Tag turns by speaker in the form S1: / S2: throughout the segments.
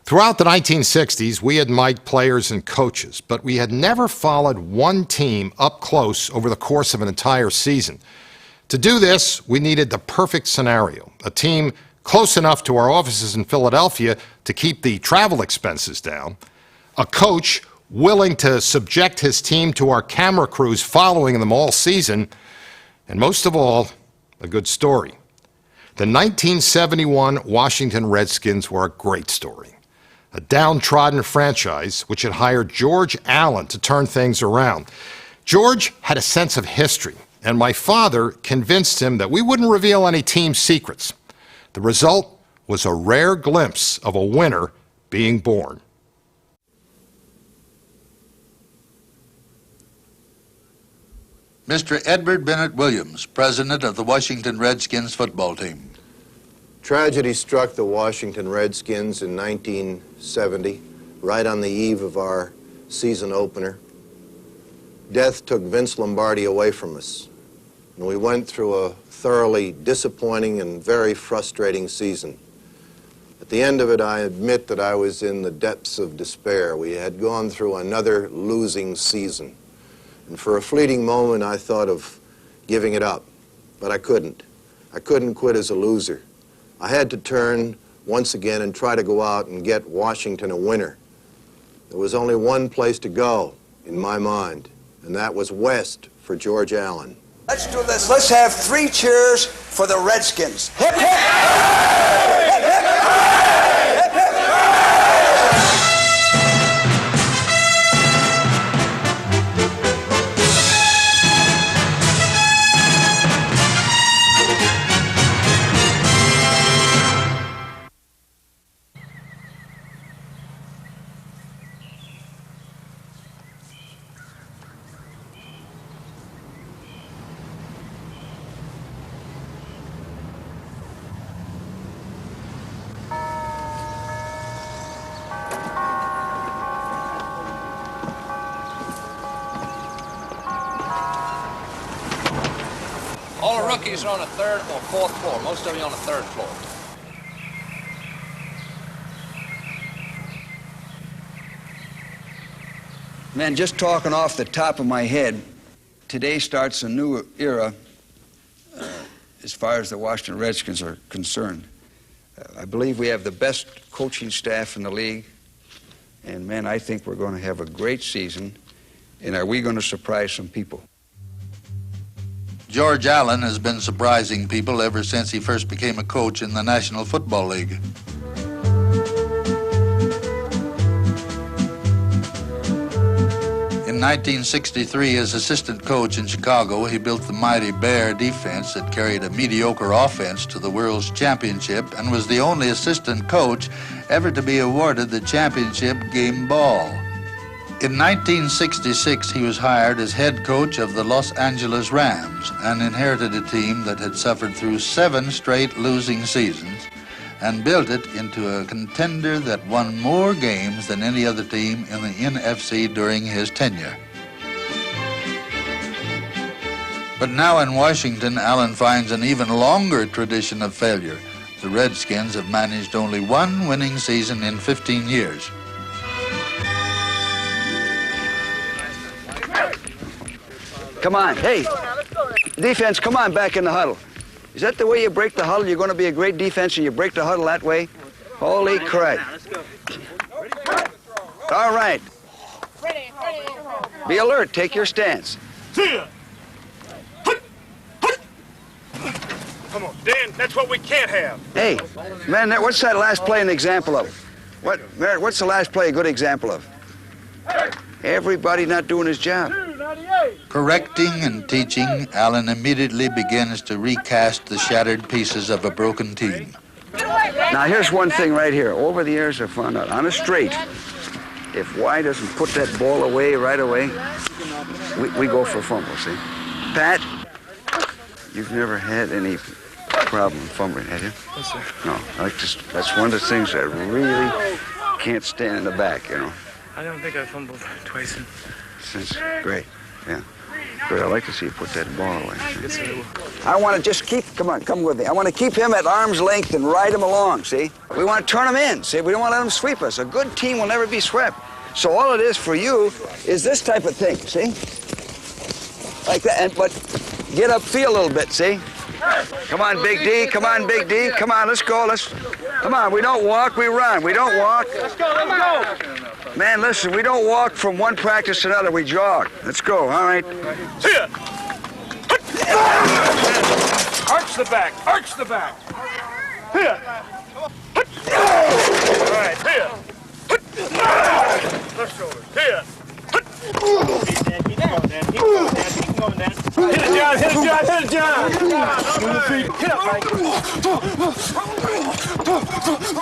S1: Throughout the 1960s, we had mic'd players and coaches, but we had never followed one team up close over the course of an entire season. To do this, we needed the perfect scenario, a team close enough to our offices in Philadelphia to keep the travel expenses down, a coach willing to subject his team to our camera crews following them all season, and most of all, a good story. The 1971 Washington Redskins were a great story. A downtrodden franchise which had hired George Allen to turn things around. George had a sense of history, and my father convinced him that we wouldn't reveal any team secrets. The result was a rare glimpse of a winner being born.
S2: Mr. Edward Bennett Williams, president of the Washington Redskins football team.
S3: Tragedy struck the Washington Redskins in 1970, right on the eve of our season opener. Death took Vince Lombardi away from us, and we went through a thoroughly disappointing and very frustrating season. At the end of it, I admit that I was in the depths of despair. We had gone through another losing season. And for a fleeting moment, I thought of giving it up, but I couldn't. I couldn't quit as a loser. I had to turn once again and try to go out and get Washington a winner. There was only one place to go in my mind, and that was west for George Allen.
S4: Let's do this. Let's have 3 cheers for the Redskins. Hip, hip! Hip, hip! Hip, hip!
S5: All the rookies are on the 3rd or 4th floor. Most of you on the 3rd floor.
S4: Man, just talking off the top of my head, today starts a new era as far as the Washington Redskins are concerned. I believe we have the best coaching staff in the league, and man, I think we're going to have a great season, and are we going to surprise some people?
S2: George Allen has been surprising people ever since he first became a coach in the National Football League. In 1963, as assistant coach in Chicago, he built the mighty Bear defense that carried a mediocre offense to the World's Championship and was the only assistant coach ever to be awarded the championship game ball. In 1966, he was hired as head coach of the Los Angeles Rams and inherited a team that had suffered through 7 straight losing seasons and built it into a contender that won more games than any other team in the NFC during his tenure. But now in Washington, Allen finds an even longer tradition of failure. The Redskins have managed only 1 winning season in 15 years.
S4: Come on, hey, defense, come on back in the huddle. Is that the way you break the huddle? You're going to be a great defense and you break the huddle that way? Holy crap. All right. Be alert, take your stance.
S6: Come on, Dan, that's what we can't have.
S4: Hey, man, what's that last play an example of? What's the last play a good example of? Everybody not doing his job.
S2: Correcting and teaching, Allen immediately begins to recast the shattered pieces of a broken team.
S4: Now, here's one thing right here. Over the years, I found out, on a straight, if Y doesn't put that ball away right away, we go for a fumble, see? Pat, you've never had any problem fumbling, have you?
S7: Yes, sir.
S4: No, that's one of the things I really can't stand in the back, you know.
S7: I don't think I fumbled twice.
S4: Since, great, yeah. Good, I'd like to see you put that ball away. I want to just keep, come with me. I want to keep him at arm's length and ride him along, see? We want to turn him in, see? We don't want to let him sweep us. A good team will never be swept. So all it is for you is this type of thing, see? Like that, but get upfield a little bit, see? Come on, Big D, come on, Big D. Come on, let's go, come on, we don't walk, we run. We don't walk.
S6: Let's go.
S4: Man, listen, we don't walk from one practice to another, we jog. Let's go, all right?
S6: Here. Arch the back. Here. All right, here. Left shoulder. Here. Keep going, Dan. Keep going, Dan. Hit it, John. Hit it, John. Move the feet. Hit up, Mike.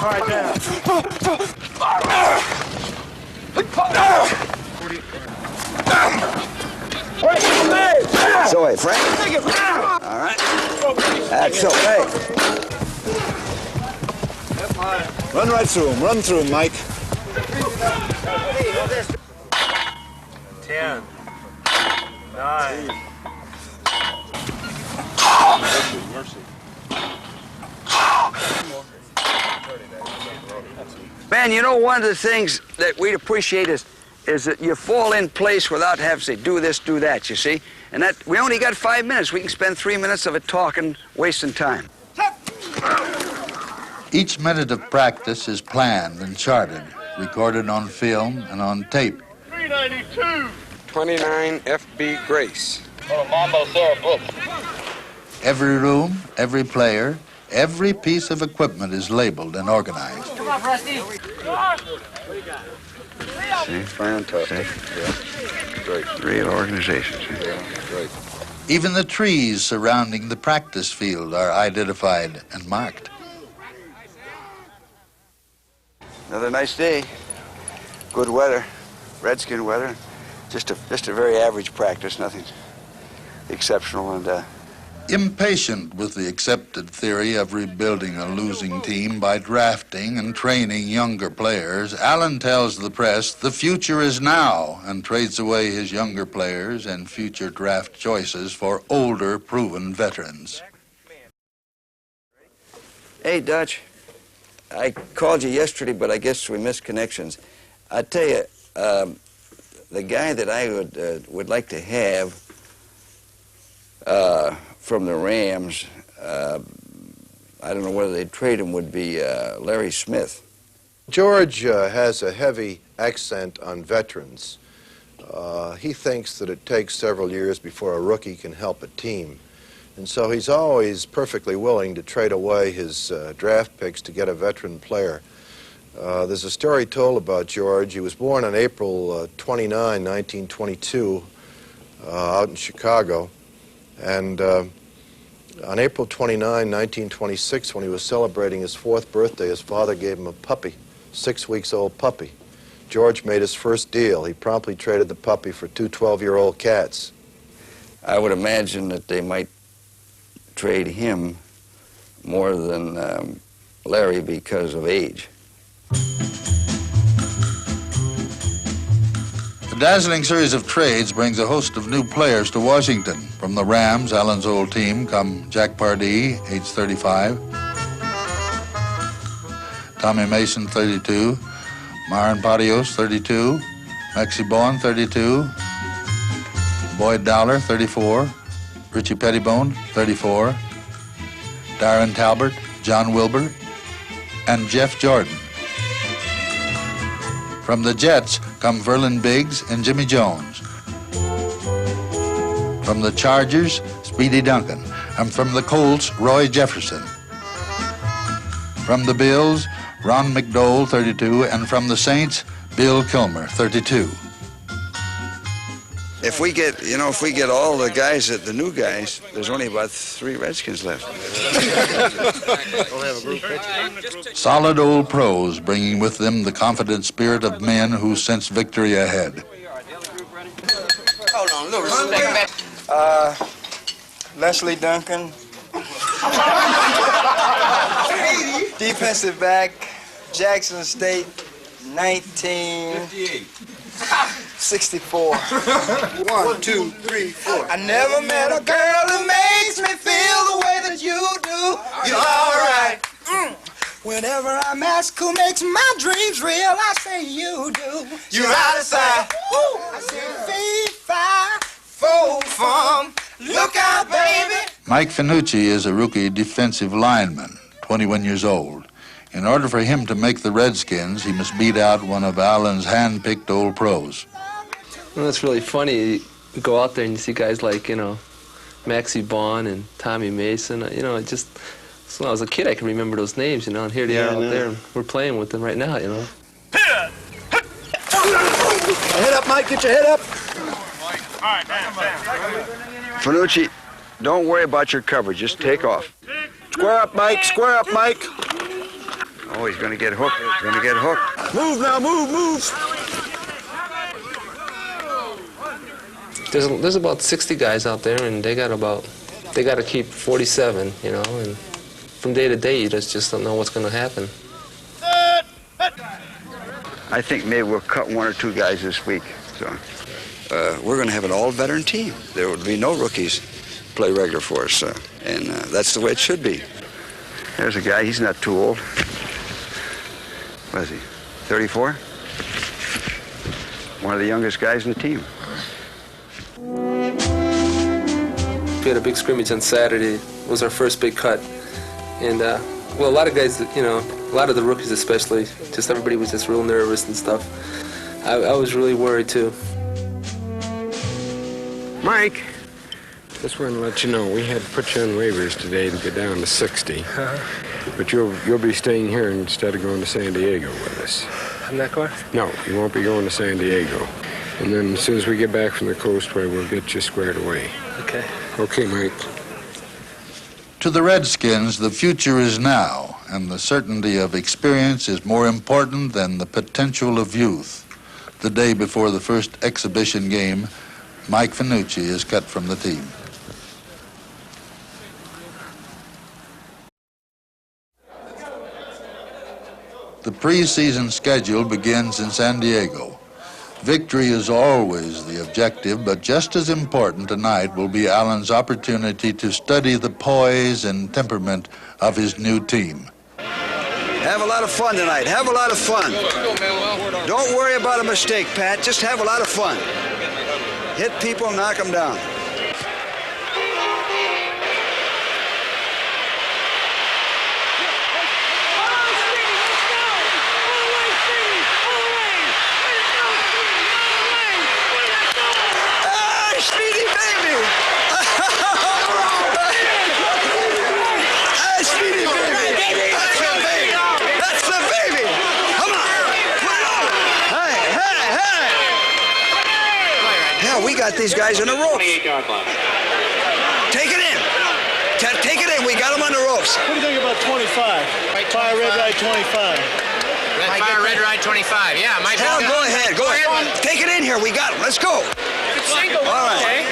S6: All right, down.
S4: So, hey, Frank. All right. That's okay.
S3: Run right through him. Run through him, Mike.
S6: 10. 9.
S4: Man, you know, one of the things that we'd appreciate is that you fall in place without having to say, do this, do that, you see? And that, we only got 5 minutes. We can spend 3 minutes of it talking, wasting time.
S2: Each minute of practice is planned and charted, recorded on film and on tape.
S6: 392.
S7: 29 FB Grace.
S5: Mambo Sarah book.
S2: Every room, every player, every piece of equipment is labeled and organized.
S5: Come on, Rusty.
S4: See, fine, tough. See? Great. Real organization. See?
S7: Yeah, great.
S2: Even the trees surrounding the practice field are identified and marked.
S4: Another nice day. Good weather. Redskin weather. Just a very average practice. Nothing exceptional. And
S2: Impatient with the accepted theory of rebuilding a losing team by drafting and training younger players, Allen tells the press the future is now and trades away his younger players and future draft choices for older, proven veterans.
S4: hey, Dutch. I called you yesterday, but I guess we missed connections. I tell you, the guy that I would like to have from the Rams, I don't know whether they'd trade him, would be Larry Smith.
S3: George has a heavy accent on veterans. He thinks that it takes several years before a rookie can help a team. And so he's always perfectly willing to trade away his draft picks to get a veteran player. There's a story told about George. He was born on April 29, 1922, out in Chicago. And on April 29, 1926, when he was celebrating his 4th birthday, his father gave him a puppy, 6-week-old puppy. George made his first deal. He promptly traded the puppy for 2 12-year-old cats.
S4: I would imagine that they might trade him more than Larry because of age.
S2: The dazzling series of trades brings a host of new players to Washington. From the Rams, Allen's old team, come Jack Pardee, age 35, Tommy Mason, 32, Myron Patios, 32, Maxie Bowen, 32, Boyd Dowler, 34, Richie Pettibone, 34, Darren Talbert, John Wilbur, and Jeff Jordan. From the Jets come Verlin Biggs and Jimmy Jones. From the Chargers, Speedy Duncan. And from the Colts, Roy Jefferson. From the Bills, Ron McDowell, 32. And from the Saints, Bill Kilmer, 32.
S4: If we get all the guys, the new guys, there's only about 3 Redskins left.
S2: Solid old pros, bringing with them the confident spirit of men who sense victory ahead.
S5: Hold on, look.
S8: Leslie Duncan. Defensive back, Jackson State. 1964. 1, 2, 3, 4. I never met a girl who makes me feel the way that you do. You're alright. Whenever I'm asked who makes my dreams real, I say you do. You're out of sight. I say fee, fi, fo, fum. Look out, baby.
S2: Mike Finucci is a rookie defensive lineman, 21 years old. In order for him to make the Redskins, he must beat out one of Allen's hand-picked old pros.
S9: Well, that's really funny. You go out there and you see guys like, Maxie Baughan and Tommy Mason. Just so when I was a kid, I can remember those names, and here they are out there. And we're playing with them right now,
S8: Head up, Mike. Get your head up.
S6: All right, down.
S4: Finucci, don't worry about your coverage. Just take off.
S8: Square up, Mike. Square up, Mike.
S4: Oh, he's going to get hooked. He's going to get hooked.
S8: Move now. Move.
S9: There's about 60 guys out there, and they got to keep 47, and from day to day, you just don't know what's going to happen.
S4: I think maybe we'll cut one or two guys this week. So we're going to have an all-veteran team. There would be no rookies play regular for us, and that's the way it should be. There's a guy. He's not too old. What is he, 34? One of the youngest guys in the team.
S9: We had a big scrimmage on Saturday. It was our first big cut. And, a lot of guys, a lot of the rookies especially, just everybody was just real nervous and stuff. I was really worried, too.
S7: Mike, just wanted to let you know, we had to put you on waivers today to get down to 60. But you'll be staying here instead of going to San Diego with us.
S9: I'm not going?
S7: No, you won't be going to San Diego. And then as soon as we get back from the coastway, we'll get you squared away.
S9: Okay.
S7: Okay, Mike.
S2: To the Redskins, the future is now, and the certainty of experience is more important than the potential of youth. The day before the first exhibition game, Mike Finucci is cut from the team. The preseason schedule begins in San Diego. Victory is always the objective, but just as important tonight will be Allen's opportunity to study the poise and temperament of his new team.
S4: Have a lot of fun tonight. Have a lot of fun. Don't worry about a mistake, Pat. Just have a lot of fun. Hit people, knock them down. Speedy baby! Speedy baby! That's the baby! That's the baby! Come on! Hey! Yeah, we got these guys on the ropes. Take it in! Take it in! We got them on the ropes.
S6: What do you think about 25? Fire red right 25.
S5: Fire red right 25. Yeah, Mike.
S4: Hell, go ahead. Take it in here. We got them. Let's go. All right.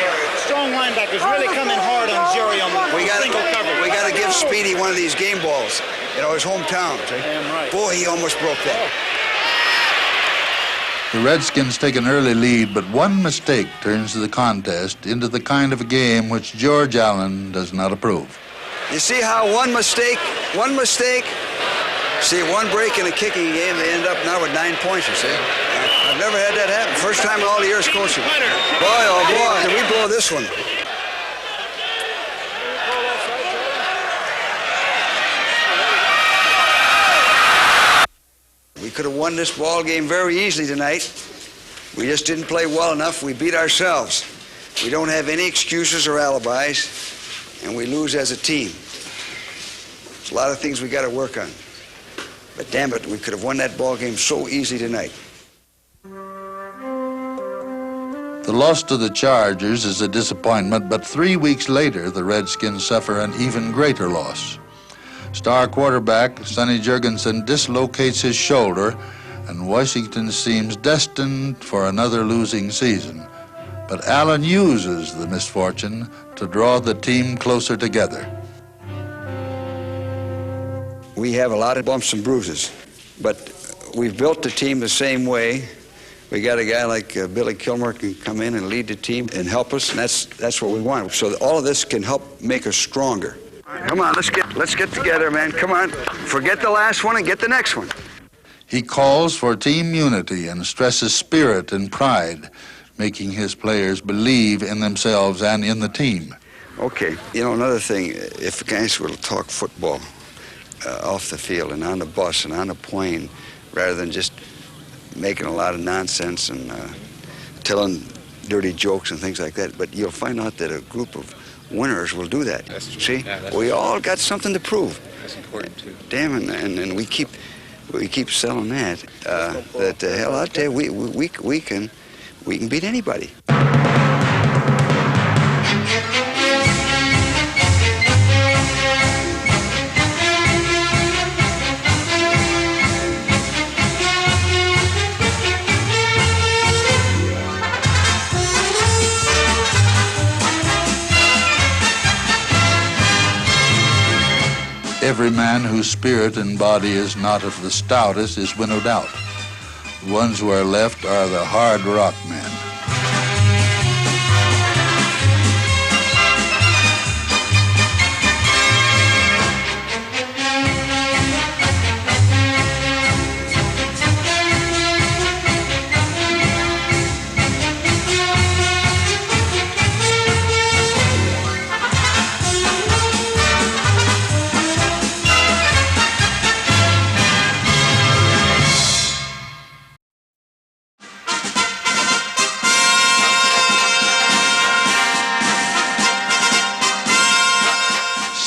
S6: Strong linebackers really coming hard on Jerry on the single coverage.
S4: We got to give Speedy one of these game balls. His hometown.
S6: Damn right.
S4: Boy, he almost broke that.
S2: The Redskins take an early lead, but one mistake turns the contest into the kind of a game which George Allen does not approve.
S4: You see how one mistake, see, one break in a kicking game, they end up now with 9 points, you see. I've never had that happen. First time in all the years coaching. Boy, oh boy, did we blow this one. We could have won this ball game very easily tonight. We just didn't play well enough. We beat ourselves. We don't have any excuses or alibis, and we lose as a team. There's a lot of things we got to work on. But damn it, we could have won that ball game so easy tonight.
S2: The loss to the Chargers is a disappointment, but 3 weeks later, the Redskins suffer an even greater loss. Star quarterback Sonny Jurgensen dislocates his shoulder, and Washington seems destined for another losing season. But Allen uses the misfortune to draw the team closer together.
S4: We have a lot of bumps and bruises, but we've built the team the same way. We got a guy like Billy Kilmer can come in and lead the team and help us, and that's what we want. So that all of this can help make us stronger. Come on, let's get together, man. Come on, forget the last one and get the next one.
S2: He calls for team unity and stresses spirit and pride, making his players believe in themselves and in the team.
S4: Okay, you know, another thing, if guys will talk football off the field and on the bus and on the plane, rather than just making a lot of nonsense and telling dirty jokes and things like that, but you'll find out that a group of winners will do that.
S7: That's true.
S4: See,
S7: Yeah, that's
S4: we
S7: true.
S4: all got something to prove.
S7: That's important, too.
S4: Damn, and we keep selling that. Hell, I'll tell you, we can beat anybody.
S2: Every man whose spirit and body is not of the stoutest is winnowed out. The ones who are left are the hard rock men.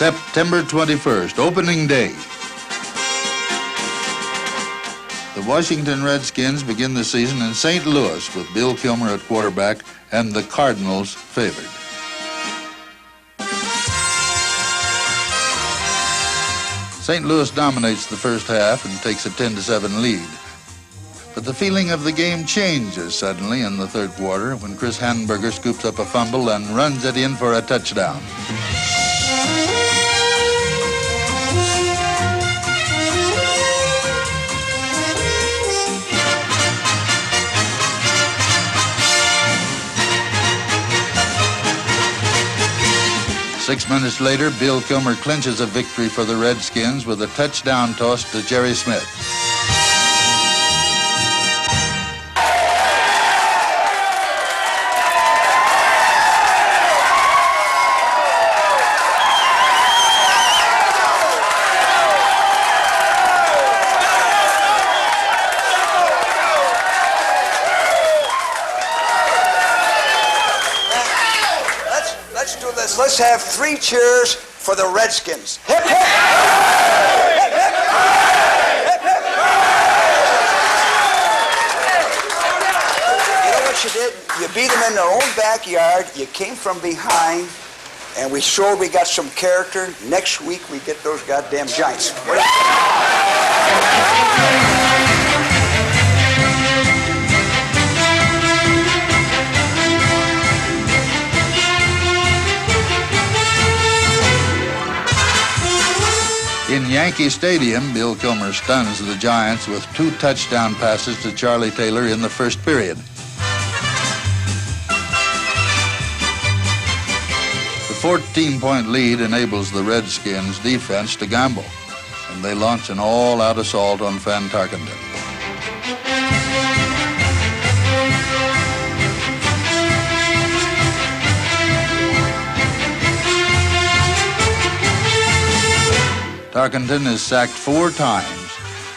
S2: September 21st, opening day. The Washington Redskins begin the season in St. Louis with Bill Kilmer at quarterback and the Cardinals favored. St. Louis dominates the first half and takes a 10-7 lead. But the feeling of the game changes suddenly in the third quarter when Chris Hanburger scoops up a fumble and runs it in for a touchdown. 6 minutes later, Bill Kilmer clinches a victory for the Redskins with a touchdown toss to Jerry Smith.
S8: Let's have 3 cheers for the Redskins. Hip, hip! Hip, hip! Hip, hip! You know what you did? You beat them in their own backyard. You came from behind, and we showed we got some character. Next week, we get those goddamn Giants.
S2: In Yankee Stadium, Bill Kilmer stuns the Giants with 2 touchdown passes to Charlie Taylor in the first period. The 14-point lead enables the Redskins defense to gamble, and they launch an all-out assault on Van Tarkenton. Tarkenton is sacked 4 times,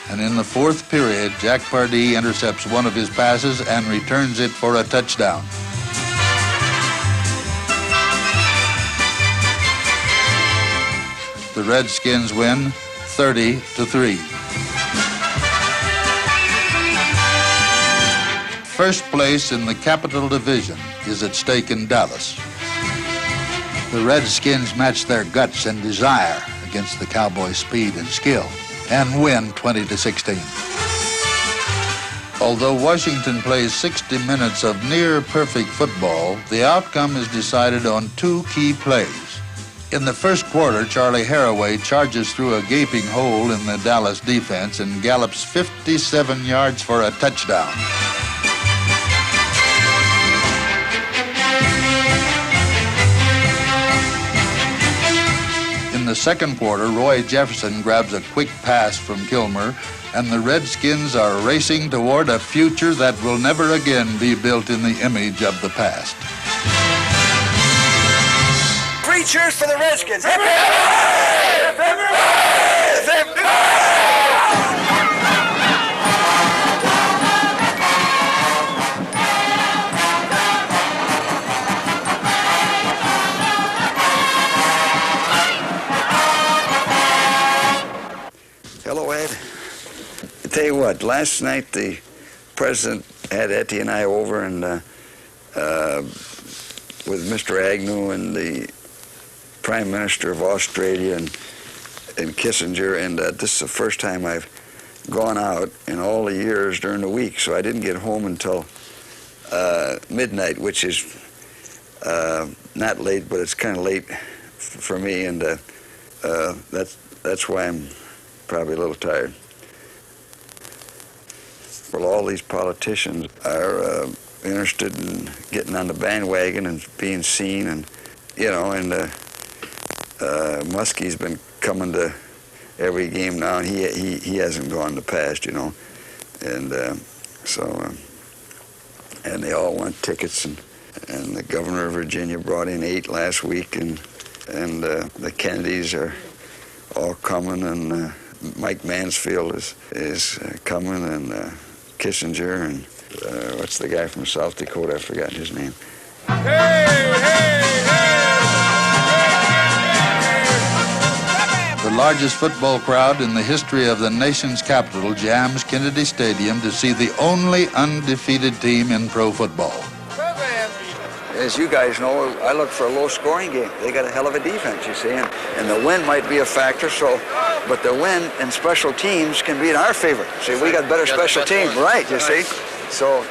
S2: and in the 4th period, Jack Pardee intercepts one of his passes and returns it for a touchdown. The Redskins win 30-3. First place in the Capital Division is at stake in Dallas. The Redskins match their guts and desire against the Cowboys' speed and skill, and win 20-16. Although Washington plays 60 minutes of near-perfect football, the outcome is decided on 2 key plays. In the first quarter, Charlie Haraway charges through a gaping hole in the Dallas defense and gallops 57 yards for a touchdown. In the second quarter, Roy Jefferson grabs a quick pass from Kilmer, and the Redskins are racing toward a future that will never again be built in the image of the past.
S8: 3 cheers for the Redskins. Hip, hip, hip, hip, hip,
S4: Hello, Ed. I tell you what, last night the president had Etty and I over and with Mr. Agnew and the Prime Minister of Australia and Kissinger, and this is the first time I've gone out in all the years during the week, so I didn't get home until midnight, which is not late, but it's kind of late for me, and that's why I'm probably a little tired. Well, all these politicians are interested in getting on the bandwagon and being seen, and you know, and Muskie's been coming to every game now, and he hasn't gone in the past, you know, and and they all want tickets, and the governor of Virginia brought in 8 last week, and the Kennedys are all coming, and Mike Mansfield is coming, and Kissinger, and what's the guy from South Dakota? I've forgotten his name.
S2: The largest football crowd in the history of the nation's capital jams Kennedy Stadium to see the only undefeated team in pro football.
S4: As you guys know, I look for a low-scoring game. They got a hell of a defense, you see, and the win might be a factor. So, but the win and special teams can be in our favor. See, we got better special teams, right? You see, so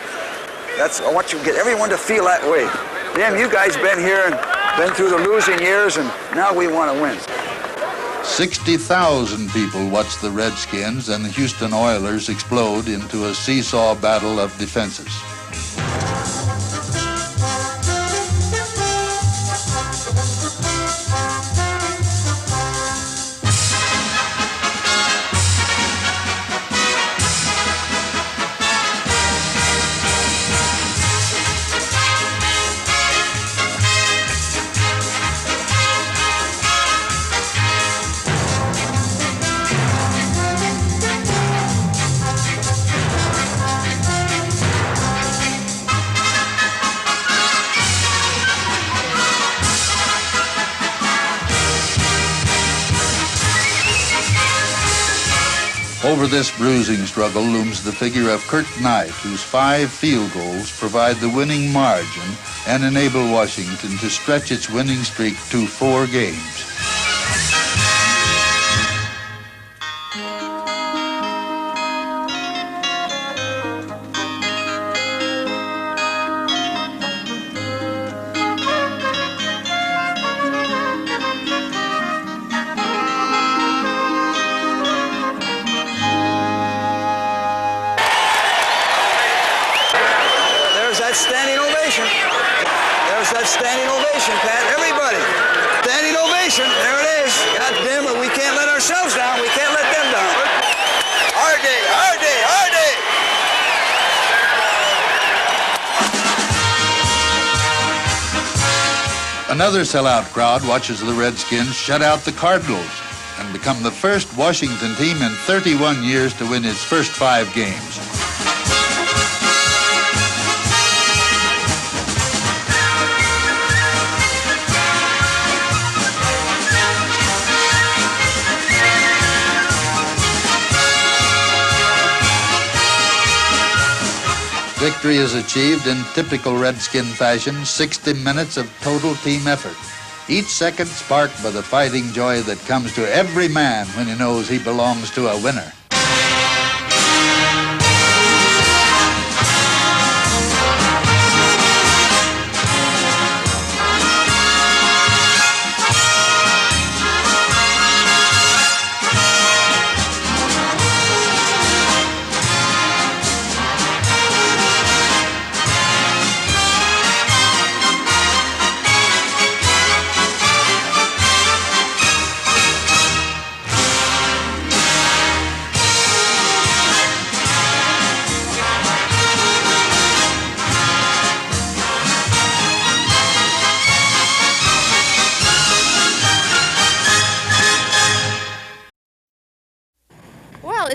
S4: I want you to get everyone to feel that way. Damn, you guys been here and been through the losing years, and now we want to win.
S2: 60,000 people watch the Redskins and the Houston Oilers explode into a seesaw battle of defenses. Over this bruising struggle looms the figure of Kurt Knight, whose 5 field goals provide the winning margin and enable Washington to stretch its winning streak to 4 games.
S4: Standing ovation. There's that standing ovation, Pat. Everybody. Standing ovation. There it is. God damn it. We can't let ourselves down. We can't let them down. Our day. Our day. Our day.
S2: Another sellout crowd watches the Redskins shut out the Cardinals and become the first Washington team in 31 years to win its first 5 games. Victory is achieved in typical Redskin fashion, 60 minutes of total team effort. Each second sparked by the fighting joy that comes to every man when he knows he belongs to a winner.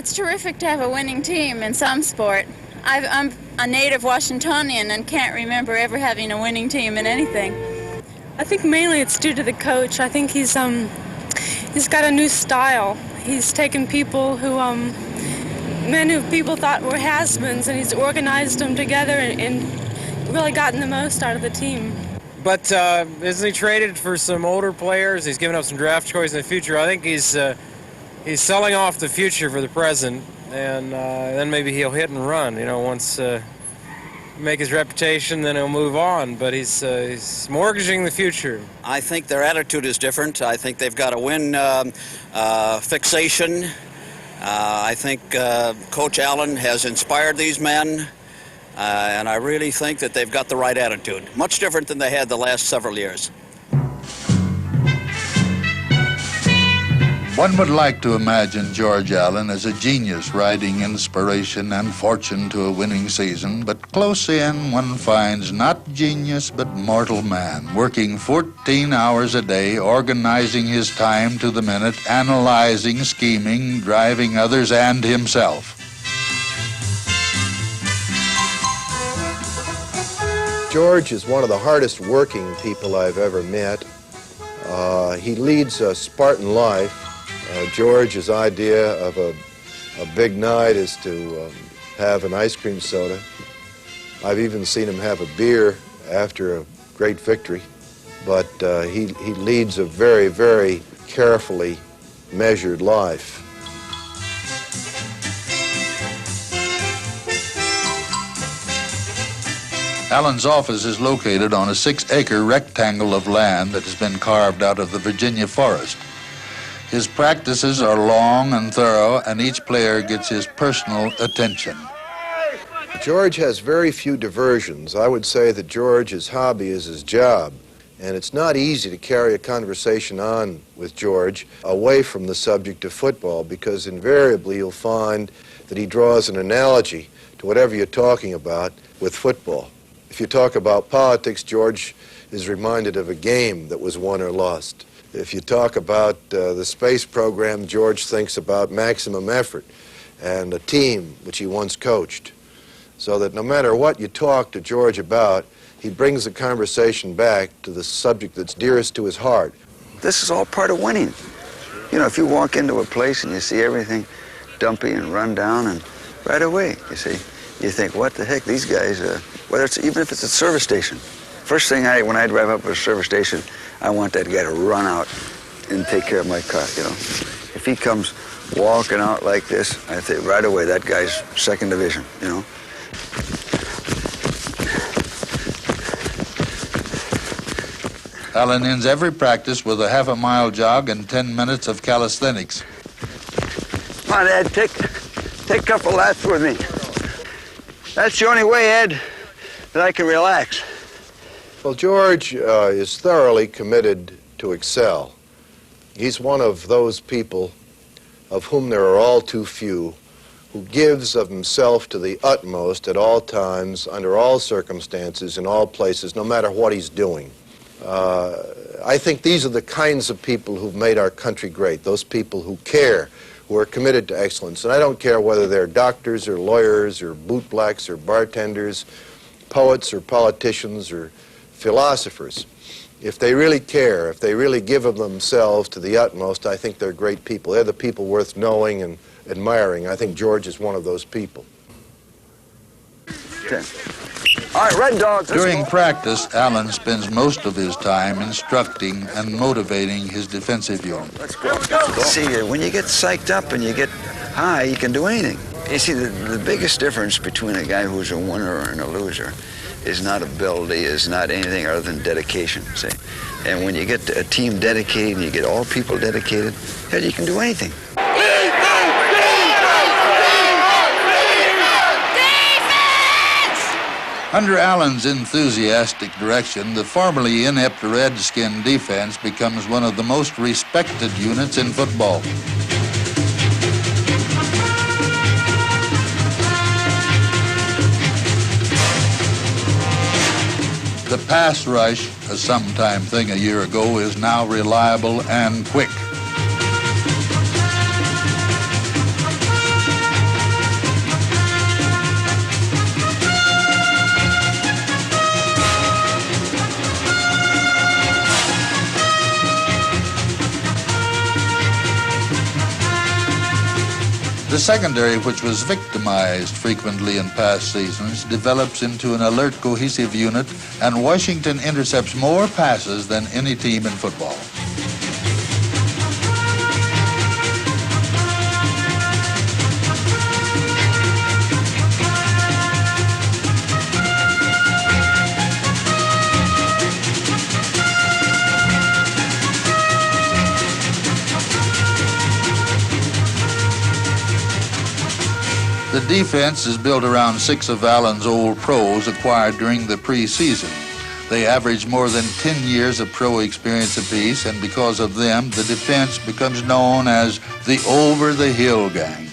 S10: it's terrific to have a winning team in some sport. I'm a native Washingtonian and can't remember ever having a winning team in anything.
S11: I think mainly it's due to the coach. I think he's got a new style. He's taken people who men who people thought were has-beens, and he's organized them together and really gotten the most out of the team.
S12: But isn't he traded for some older players? He's given up some draft choice in the future. I think he's selling off the future for the present, and then maybe he'll hit and run. You know, once make his reputation, then he'll move on. But he's mortgaging the future.
S13: I think their attitude is different. I think they've got a win fixation. I think Coach Allen has inspired these men. And I really think that they've got the right attitude. Much different than they had the last several years.
S2: One would like to imagine George Allen as a genius riding inspiration and fortune to a winning season, but close in one finds not genius but mortal man, working 14 hours a day, organizing his time to the minute, analyzing, scheming, driving others and himself.
S3: George is one of the hardest working people I've ever met. He leads a Spartan life. George's idea of a big night is to have an ice cream soda. I've even seen him have a beer after a great victory. But he leads a very, very carefully measured life.
S2: Allen's office is located on a 6-acre rectangle of land that has been carved out of the Virginia forest. His practices are long and thorough, and each player gets his personal attention.
S3: George has very few diversions. I would say that George's hobby is his job, and it's not easy to carry a conversation on with George away from the subject of football, because invariably you'll find that he draws an analogy to whatever you're talking about with football. If you talk about politics, George is reminded of a game that was won or lost. If you talk about the space program, George thinks about maximum effort and a team which he once coached. So that no matter what you talk to George about, he brings the conversation back to the subject that's dearest to his heart.
S4: This is all part of winning. You know, if you walk into a place and you see everything dumpy and run down, and right away, you see, you think, what the heck, these guys, even if it's a service station. First thing when I drive up to a service station, I want that guy to run out and take care of my car, you know. If he comes walking out like this, I think right away, that guy's second division, you know.
S2: Allen ends every practice with a half-a-mile jog and 10 minutes of calisthenics.
S4: Come on, Ed, take a couple laps with me. That's the only way, Ed, that I can relax.
S3: Well, George is thoroughly committed to excel. He's one of those people of whom there are all too few, who gives of himself to the utmost at all times, under all circumstances, in all places, no matter what he's doing. I think these are the kinds of people who've made our country great, those people who care, who are committed to excellence. And I don't care whether they're doctors or lawyers or bootblacks or bartenders, poets or politicians or philosophers. If they really care, if they really give of themselves to the utmost, I think they're great people. They're the people worth knowing and admiring. I think George is one of those people.
S4: Okay. All right, Red Dogs.
S2: During practice, Allen spends most of his time instructing and motivating his defensive unit.
S4: Let's go. See, when you get psyched up and you get high, you can do anything. You see, the biggest difference between a guy who's a winner and a loser is not ability, is not anything other than dedication, see? And when you get a team dedicated and you get all people dedicated, hell, you can do anything.
S2: Under Allen's enthusiastic direction, the formerly inept Redskin defense becomes one of the most respected units in football. The pass rush, a sometime thing a year ago, is now reliable and quick. The secondary, which was victimized frequently in past seasons, develops into an alert, cohesive unit, and Washington intercepts more passes than any team in football. The defense is built around 6 of Allen's old pros acquired during the preseason. They average more than 10 years of pro experience apiece, and because of them, the defense becomes known as the over-the-hill gang.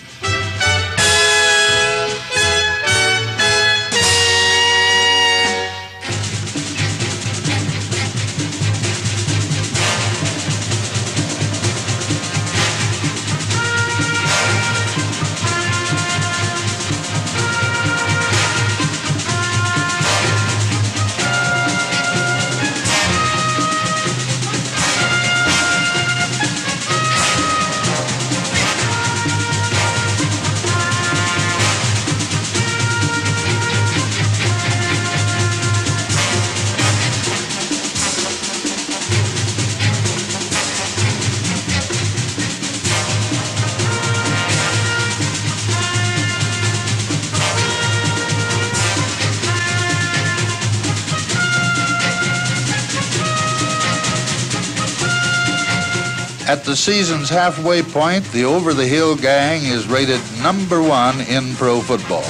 S2: At the season's halfway point, the over-the-hill gang is rated #1 in pro football.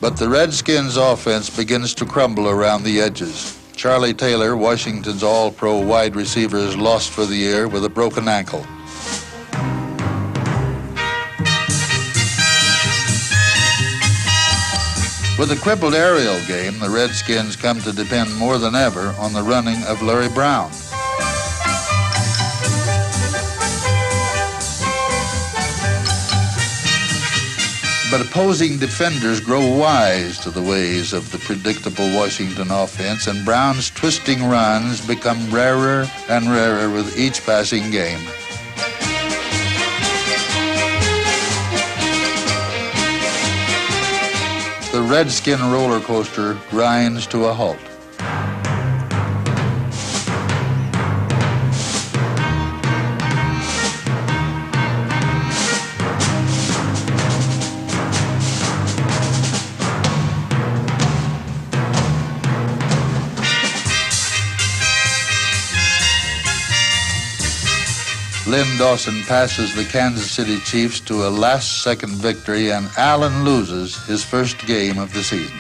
S2: But the Redskins' offense begins to crumble around the edges. Charlie Taylor, Washington's all-pro wide receiver, is lost for the year with a broken ankle. With a crippled aerial game, the Redskins come to depend more than ever on the running of Larry Brown. But opposing defenders grow wise to the ways of the predictable Washington offense, and Brown's twisting runs become rarer and rarer with each passing game. The Redskin roller coaster grinds to a halt. Lynn Dawson passes the Kansas City Chiefs to a last-second victory, and Allen loses his first game of the season.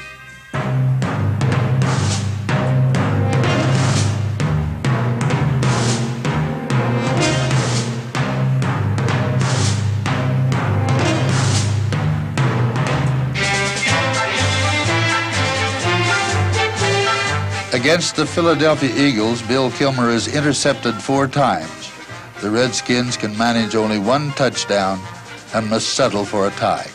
S2: Against the Philadelphia Eagles, Bill Kilmer is intercepted 4 times. The Redskins can manage only 1 touchdown and must settle for a tie.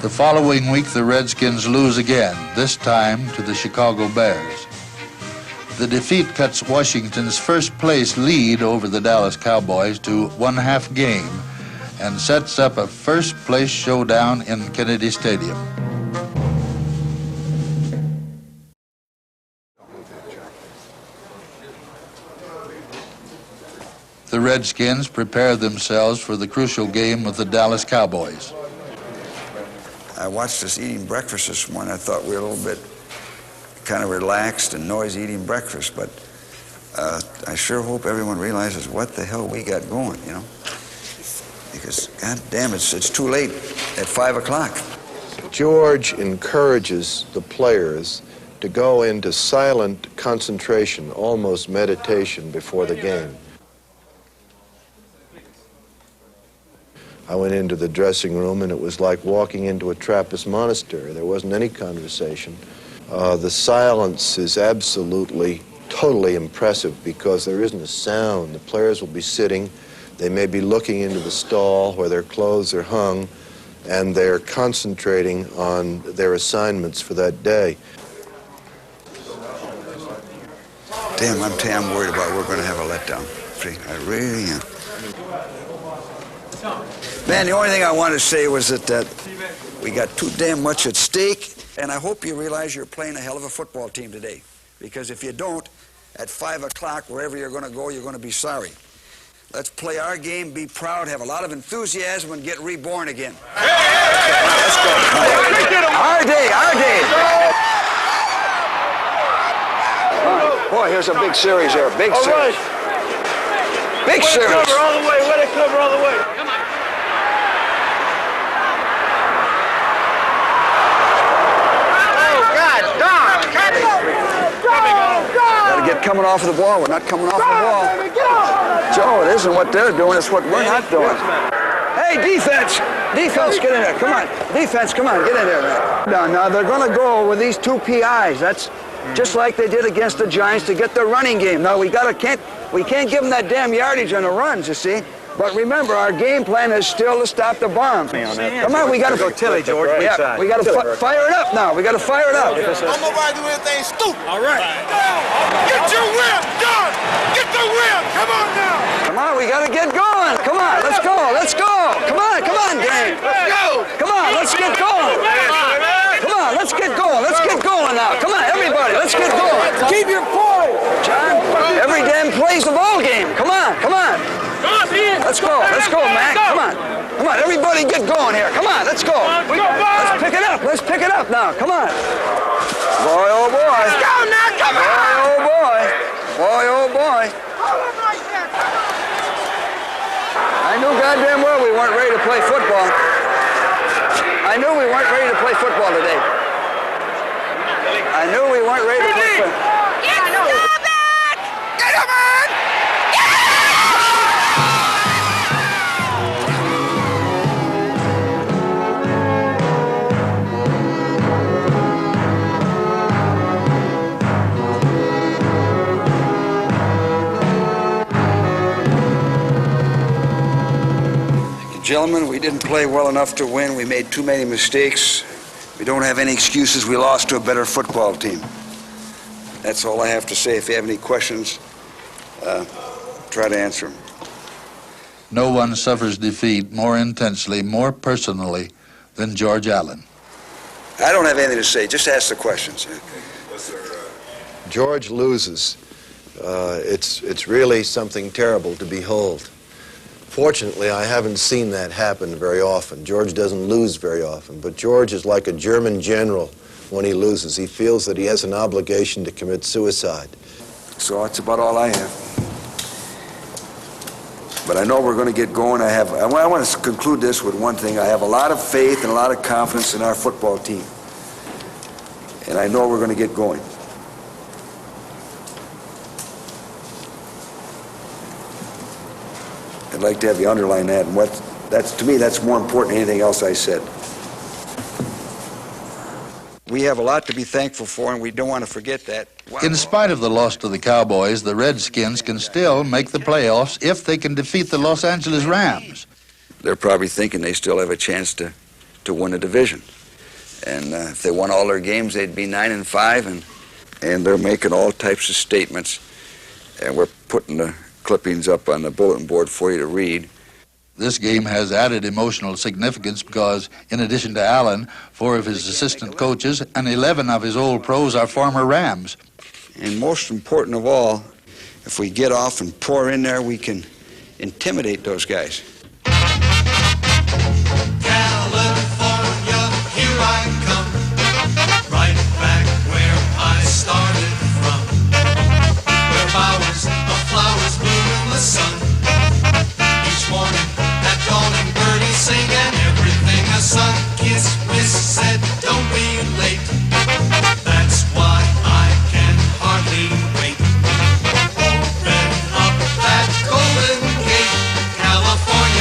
S2: The following week, the Redskins lose again, this time to the Chicago Bears. The defeat cuts Washington's first-place lead over the Dallas Cowboys to 1/2 game and sets up a first-place showdown in Kennedy Stadium. The Redskins prepare themselves for the crucial game with the Dallas Cowboys.
S4: I watched us eating breakfast this morning. I thought we were a little bit kind of relaxed and noisy eating breakfast, but I sure hope everyone realizes what the hell we got going, you know? Because, God damn, it's too late at 5 o'clock.
S3: George encourages the players to go into silent concentration, almost meditation before the game. I went into the dressing room, and it was like walking into a Trappist monastery. There wasn't any conversation. The silence is absolutely, totally impressive because there isn't a sound. The players will be sitting. They may be looking into the stall where their clothes are hung, and they're concentrating on their assignments for that day.
S4: Damn, I'm worried about we're going to have a letdown. See, I really am. Man, the only thing I wanted to say was that we got too damn much at stake, and I hope you realize you're playing a hell of a football team today. Because if you don't, at 5 o'clock, wherever you're going to go, you're going to be sorry. Let's play our game, be proud, have a lot of enthusiasm, and get reborn again. Let's go. Our day, our day. Boy, here's a big series here, big series. Big series.
S6: Let it cover all the way, let it cover all the way. Come on.
S4: Gotta get coming off of the ball. We're not coming off the ball. Joe, it isn't what they're doing, it's what we're not doing. Hey, defense! Defense, get in there. Come on. Defense, come on, get in there, man. Now, they're going to go with these 2 PIs. That's just like they did against the Giants to get their running game. Now, we can't give them that damn yardage on the runs, you see. But remember, our game plan is still to stop the bomb. Come on, we got to go Tilly, George. Yeah, we got to fire it up now. We got to fire it up.
S8: I'm nobody do anything stupid.
S6: All right. Get your whip done. Get the whip. Come on now.
S4: Come on, we got to get going. Come on, let's go. Let's go. Come on, gang.
S6: Let's go.
S4: Come on, let's get going. Come on, let's get going. Let's get going now. Come on, everybody, let's get going.
S6: Keep your poise.
S4: John, every damn play's the ball game. Come on, come on. Let's go, Mac. Come on. Come on, everybody get going here. Come on, let's go. Let's pick it up. Let's pick it up now. Come on. Boy, oh boy.
S8: Let's go now, come on.
S4: Boy, oh boy. Boy, oh boy. I knew goddamn well we weren't ready to play football. I knew we weren't ready to play football today. I knew we weren't ready to play football.
S8: Get back! Get him on!
S4: Gentlemen, we didn't play well enough to win. We made too many mistakes. We don't have any excuses. We lost to a better football team. That's all I have to say. If you have any questions, try to answer them.
S2: No one suffers defeat more intensely, more personally than George Allen.
S4: I don't have anything to say. Just ask the questions.
S3: George loses. It's really something terrible to behold. Fortunately, I haven't seen that happen very often. George doesn't lose very often, but George is like a German general when he loses. He feels that he has an obligation to commit suicide.
S4: So that's about all I have. But I know we're going to get going. I want to conclude this with one thing. I have a lot of faith and a lot of confidence in our football team. And I know we're going to get going. I'd like to have you underline that, and to me, that's more important than anything else I said. We have a lot to be thankful for, and we don't want to forget that.
S2: In spite of the loss to the Cowboys, the Redskins can still make the playoffs if they can defeat the Los Angeles Rams.
S4: They're probably thinking they still have a chance to win a division. And if they won all their games, they'd be 9-5, and they're making all types of statements. And we're putting the clippings up on the bulletin board for you to read.
S2: This game has added emotional significance because, in addition to Allen, 4 of his assistant coaches and 11 of his old pros are former Rams.
S4: And most important of all, if we get off and pour in there, we can intimidate those guys.
S14: California, here I come, right back where I started from, where bowers of flowers bloom in the sun. Each morning at dawn and birdies sing and everything a sun-kissed miss said, don't be late. That's why I can hardly wait. Open up that golden gate, California.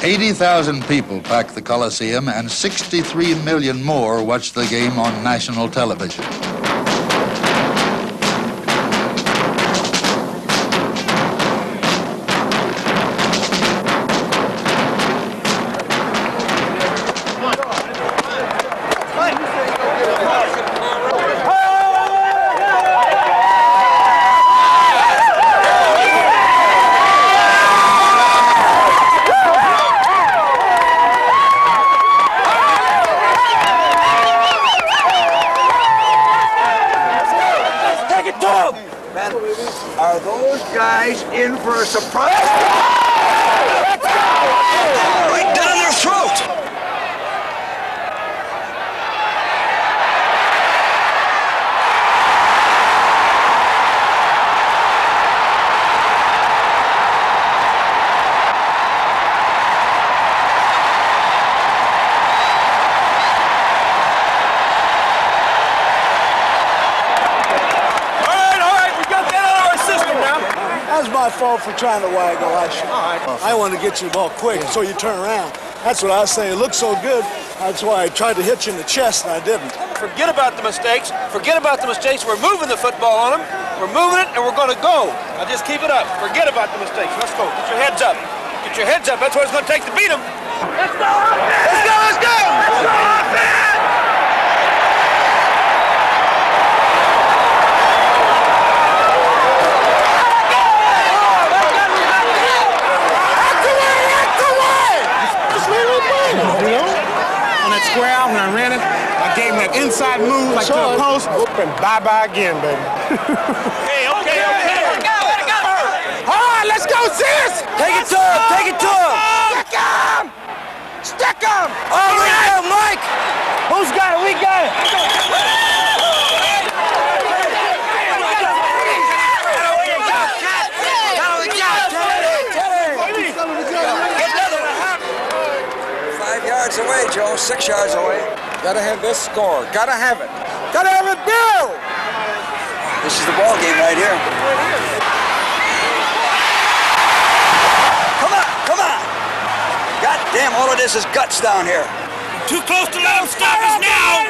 S2: 80,000 people packed the Coliseum, and 63 million more watched the game on national television.
S4: Are those guys in for a surprise? Let's go! Right down their throat!
S15: That's my fault for trying to waggle. I wanted to get you the ball quick, so you turn around. That's what I was saying. It looked so good. That's why I tried to hit you in the chest, and I didn't.
S5: Forget about the mistakes. Forget about the mistakes. We're moving the football on them. We're moving it, and we're going to go. Now just keep it up. Forget about the mistakes. Let's go. Get your heads up. Get your heads up. That's what it's going to take to beat them. Let's go! Let's go! Let's go! Let's go!
S6: Square when I ran it, I gave him that inside move like to the post, and bye-bye again, baby. Okay. Let it go. All right, let's go, sis.
S8: Take it to him. Take it to him.
S6: Stick him. Stick him.
S8: Oh, we got him, Mike. Who's got it? We got it.
S4: Away, Joe. 6 yards away.
S12: Gotta have this score. Gotta have it. Gotta have it, Bill!
S4: This is the ball game right here. Come on! God damn, all of this is guts down here.
S6: Too close to let him stop us now!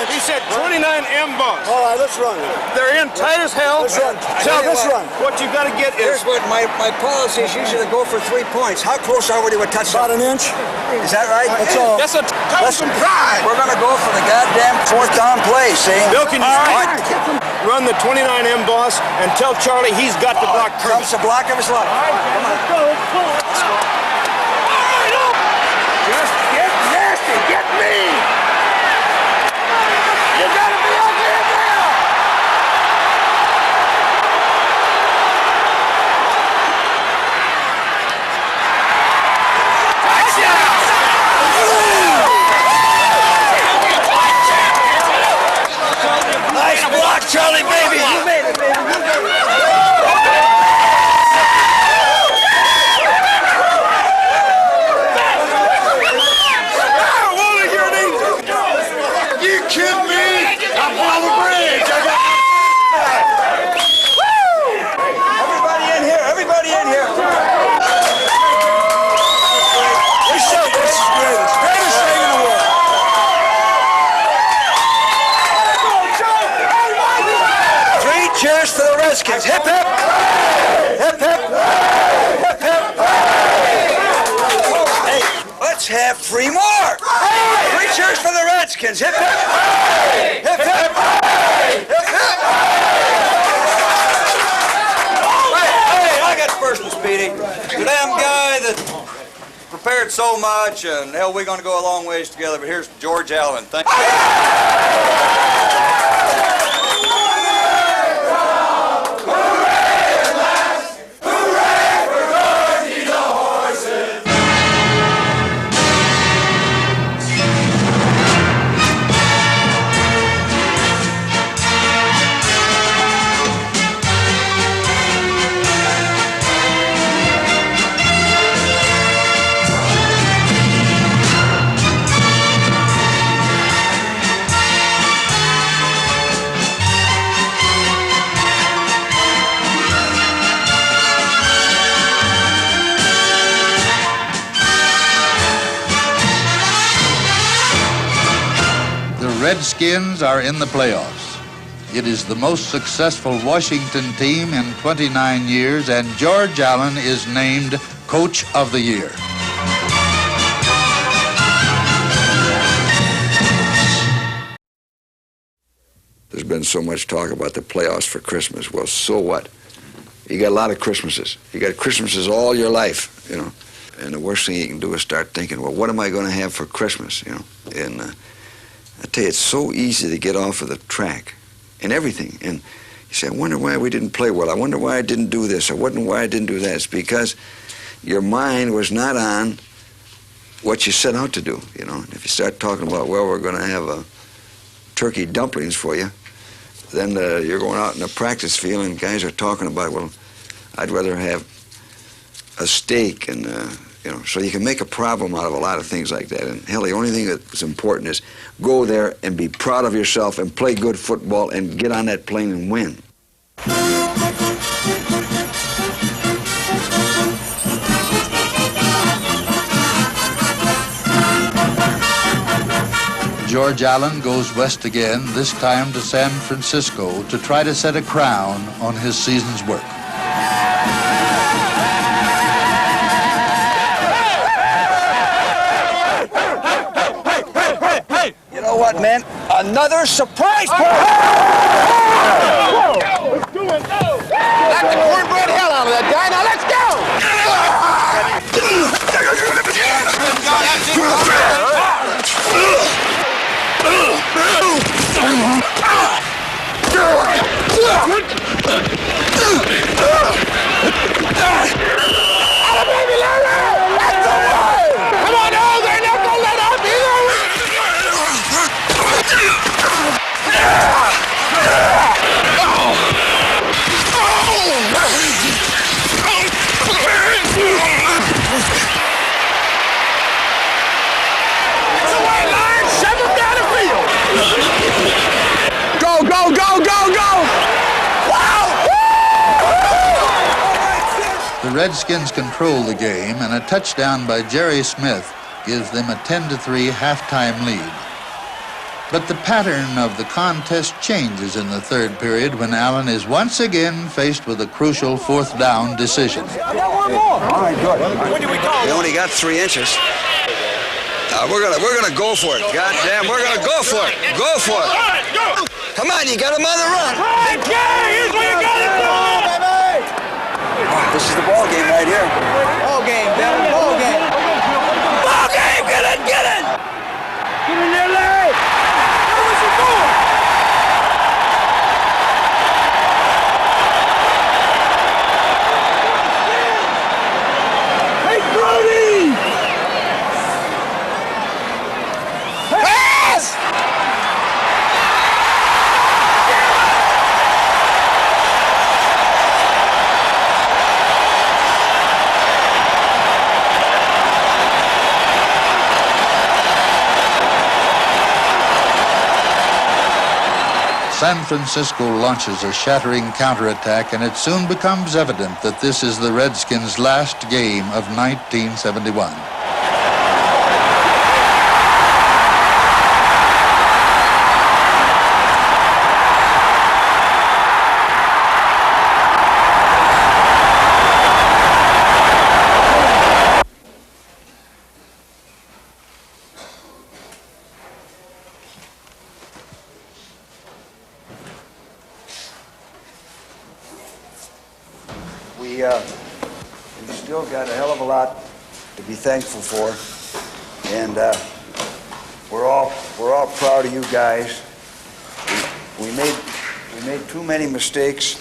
S6: He said 29 M-bumps.
S15: All right, let's run.
S6: They're in tight as hell.
S15: Let's run.
S6: Let's run. What you got to get is...
S4: Here's what my policy is usually to go for 3 points. How close are we to a touchdown?
S15: About an inch.
S4: Is that right?
S15: That's all.
S6: That's a some pride.
S4: We're going to go for the goddamn 4th down play, see?
S6: Bill, can you run the 29 M-boss and tell Charlie he's got to block Curtis?
S4: Comes the block of his life. Come on.
S6: Let's go. Let's go. Just get nasty. Get me. You gotta be over here now!
S8: Nice block, Charlie, baby. You made it, baby.
S4: Cheers for the Redskins. Hip, hip. Hip, hip. Hip, hip. Hey, let's have 3 more. 3 cheers for the Redskins. Hip, hip. Hip, hip. Hip, hip. Hey, I got first one, Speedy. The damn guy that prepared so much, and hell, we're going to go a long ways together, but here's George Allen. Thank you.
S2: Redskins are in the playoffs. It is the most successful Washington team in 29 years, and George Allen is named Coach of the Year.
S4: There's been so much talk about the playoffs for Christmas. Well, so what? You got a lot of Christmases. You got Christmases all your life, you know. And the worst thing you can do is start thinking, well, what am I going to have for Christmas, you know? And I tell you, it's so easy to get off of the track in everything. And you say, I wonder why we didn't play well. I wonder why I didn't do this. I wonder why I didn't do that. It's because your mind was not on what you set out to do, you know. If you start talking about, well, we're going to have turkey dumplings for you, then you're going out in the practice field and guys are talking about, well, I'd rather have a steak and, you know, so you can make a problem out of a lot of things like that. And hell, the only thing that's important is go there and be proud of yourself and play good football and get on that plane and win.
S2: George Allen goes west again, this time to San Francisco, to try to set a crown on his season's work.
S8: You know what, man? Another surprise party! Knock the cornbread hell out of that guy. Now let's go! Come on, no, they're not gonna let up Go, go, go, go, go! Wow!
S2: The Redskins control the game, and a touchdown by Jerry Smith gives them a 10-3 halftime lead. But the pattern of the contest changes in the third period when Allen is once again faced with a crucial fourth down decision.
S4: All right, good. They only got 3 inches. We're gonna go for it. God damn, we're gonna go for it. Go for it. Come on, you got him on the run.
S8: Here's what you got to do, baby!
S4: This is the ball game right here.
S8: Ball game, Bill. Ball game. Ball game! Get it! Get it! Get in there, Larry! Where's he going? Hey, Brody! Pass!
S2: San Francisco launches a shattering counterattack, and it soon becomes evident that this is the Redskins' last game of 1971.
S4: We still got a hell of a lot to be thankful for, and we're all proud of you guys. We made too many mistakes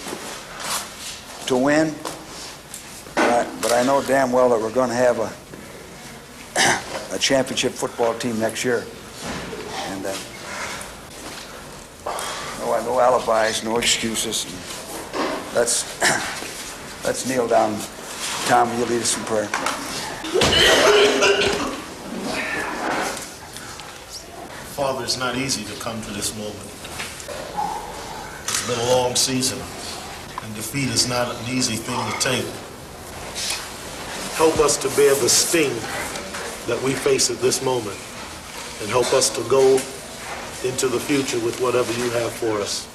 S4: to win, but I know damn well that we're going to have a championship football team next year, and no alibis, no excuses. Let's kneel down. Tom, will you lead us in prayer?
S16: Father, it's not easy to come to this moment. It's been a long season, and defeat is not an easy thing to take. Help us to bear the sting that we face at this moment, and help us to go into the future with whatever you have for us.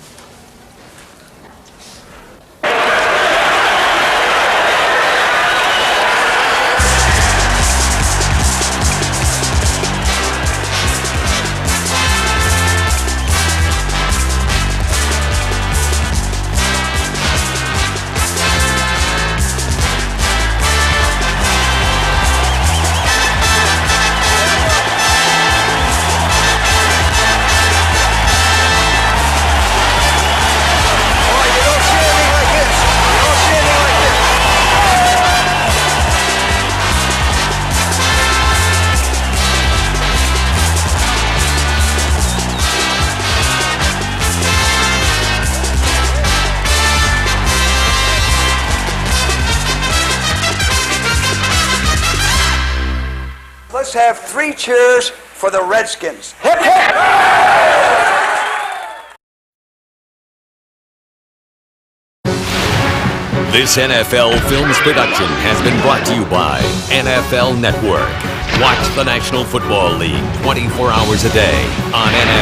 S17: Let's have 3 cheers for the Redskins. Hip, hip!
S18: This NFL Films production has been brought to you by NFL Network. Watch the National Football League 24 hours a day on NFL.